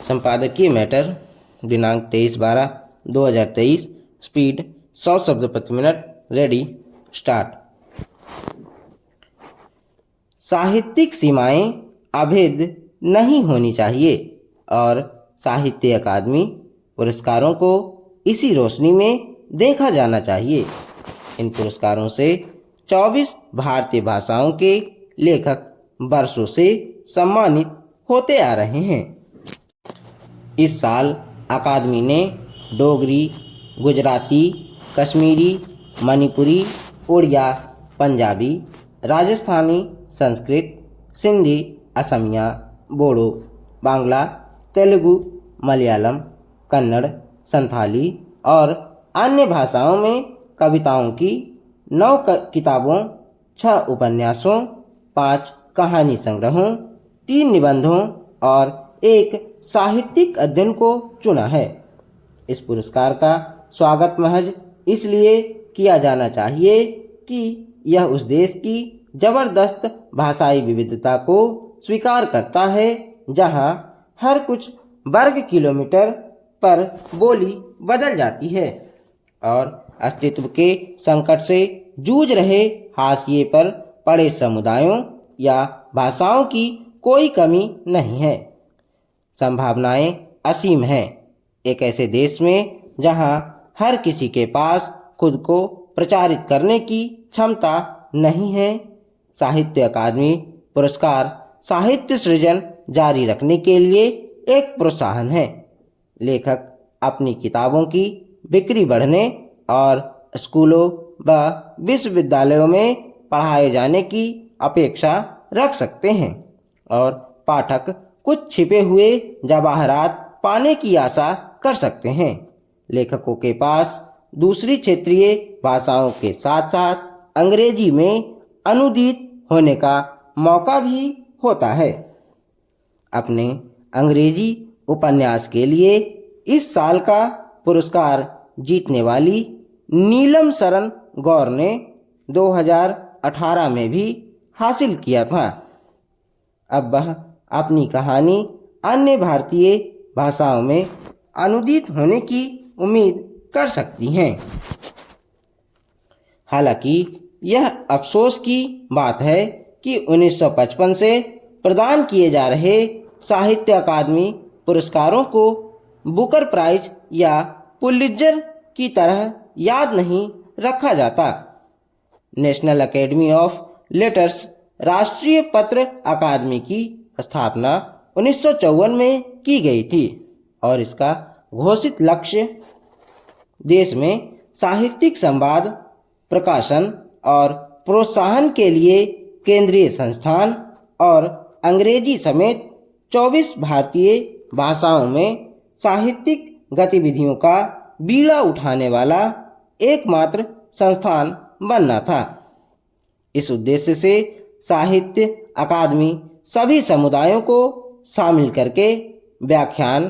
संपादकीय मैटर दिनांक 23/12/2023। स्पीड 100 शब्द प्रति मिनट। Ready start. साहित्यिक सीमाएं अभेद नहीं होनी चाहिए और साहित्य अकादमी पुरस्कारों को इसी रोशनी में देखा जाना चाहिए। इन पुरस्कारों से 24 भारतीय भाषाओं के लेखक वर्षों से सम्मानित होते आ रहे हैं। इस साल अकादमी ने डोगरी, गुजराती, कश्मीरी, मणिपुरी, उड़िया, पंजाबी, राजस्थानी, संस्कृत, सिंधी, असमिया, बोडो, बांग्ला, तेलुगु, मलयालम, कन्नड़, संथाली और अन्य भाषाओं में कविताओं की 9 किताबों, 6 उपन्यासों, 5 कहानी संग्रहों, 3 निबंधों और 1 साहित्यिक अध्ययन को चुना है। इस पुरस्कार का स्वागत महज इसलिए किया जाना चाहिए कि यह उस देश की जबरदस्त भाषाई विविधता को स्वीकार करता है जहां हर कुछ वर्ग किलोमीटर पर बोली बदल जाती है और अस्तित्व के संकट से जूझ रहे हाशिए पर पड़े समुदायों या भाषाओं की कोई कमी नहीं है। संभावनाएं असीम हैं एक ऐसे देश में जहां हर किसी के पास खुद को प्रचारित करने की क्षमता नहीं है। साहित्य अकादमी पुरस्कार साहित्य सृजन जारी रखने के लिए एक प्रोत्साहन है। लेखक अपनी किताबों की बिक्री बढ़ने और स्कूलों व विश्वविद्यालयों में पढ़ाए जाने की अपेक्षा रख सकते हैं और पाठक कुछ छिपे हुए जवाहरात पाने की आशा कर सकते हैं। लेखकों के पास दूसरी क्षेत्रीय भाषाओं के साथ साथ अंग्रेजी में अनुदित होने का मौका भी होता है। अपने अंग्रेजी उपन्यास के लिए इस साल का पुरस्कार जीतने वाली नीलम शरण गौर ने 2018 में भी हासिल किया था। अब वह अपनी कहानी अन्य भारतीय भाषाओं में अनुदित होने की उम्मीद कर सकती हैं। हालांकि यह अफसोस की बात है कि 1955 से प्रदान किए जा रहे साहित्य अकादमी पुरस्कारों को बुकर प्राइज या पुलित्जर की तरह याद नहीं रखा जाता। नेशनल अकेडमी ऑफ लेटर्स राष्ट्रीय पत्र अकादमी की स्थापना 1954 में की गई थी और इसका घोषित लक्ष्य देश में साहित्यिक संवाद, प्रकाशन और प्रोत्साहन के लिए केंद्रीय संस्थान और अंग्रेजी समेत 24 भारतीय भाषाओं में साहित्यिक गतिविधियों का बीड़ा उठाने वाला एकमात्र संस्थान बनना था। इस उद्देश्य से साहित्य अकादमी सभी समुदायों को शामिल करके व्याख्यान,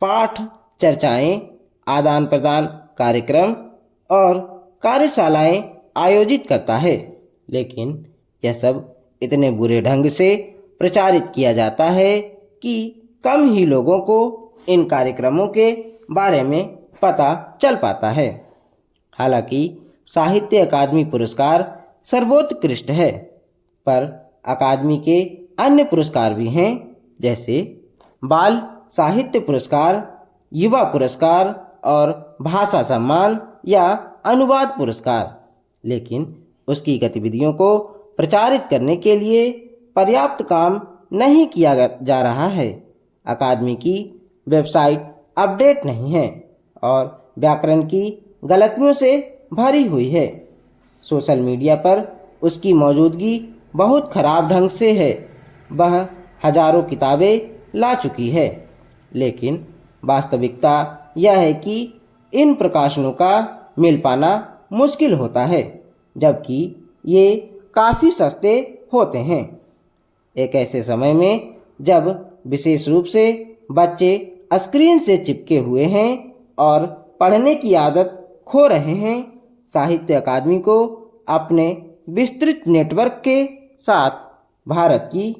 पाठ, चर्चाएं, आदान प्रदान कार्यक्रम और कार्यशालाएं आयोजित करता है। लेकिन यह सब इतने बुरे ढंग से प्रचारित किया जाता है कि कम ही लोगों को इन कार्यक्रमों के बारे में पता चल पाता है। हालांकि साहित्य अकादमी पुरस्कार सर्वोत्कृष्ट है, पर अकादमी के अन्य पुरस्कार भी हैं, जैसे बाल साहित्य पुरस्कार, युवा पुरस्कार और भाषा सम्मान या अनुवाद पुरस्कार। लेकिन उसकी गतिविधियों को प्रचारित करने के लिए पर्याप्त काम नहीं किया जा रहा है। अकादमी की वेबसाइट अपडेट नहीं है और व्याकरण की गलतियों से भरी हुई है। सोशल मीडिया पर उसकी मौजूदगी बहुत खराब ढंग से है। वह हजारों किताबें ला चुकी है, लेकिन वास्तविकता यह है कि इन प्रकाशनों का मिल पाना मुश्किल होता है, जबकि ये काफ़ी सस्ते होते हैं। एक ऐसे समय में जब विशेष रूप से बच्चे स्क्रीन से चिपके हुए हैं और पढ़ने की आदत खो रहे हैं, साहित्य अकादमी को अपने विस्तृत नेटवर्क के साथ भारत की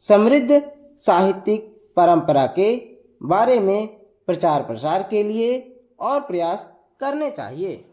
समृद्ध साहित्यिक परंपरा के बारे में प्रचार प्रसार के लिए और प्रयास करने चाहिए।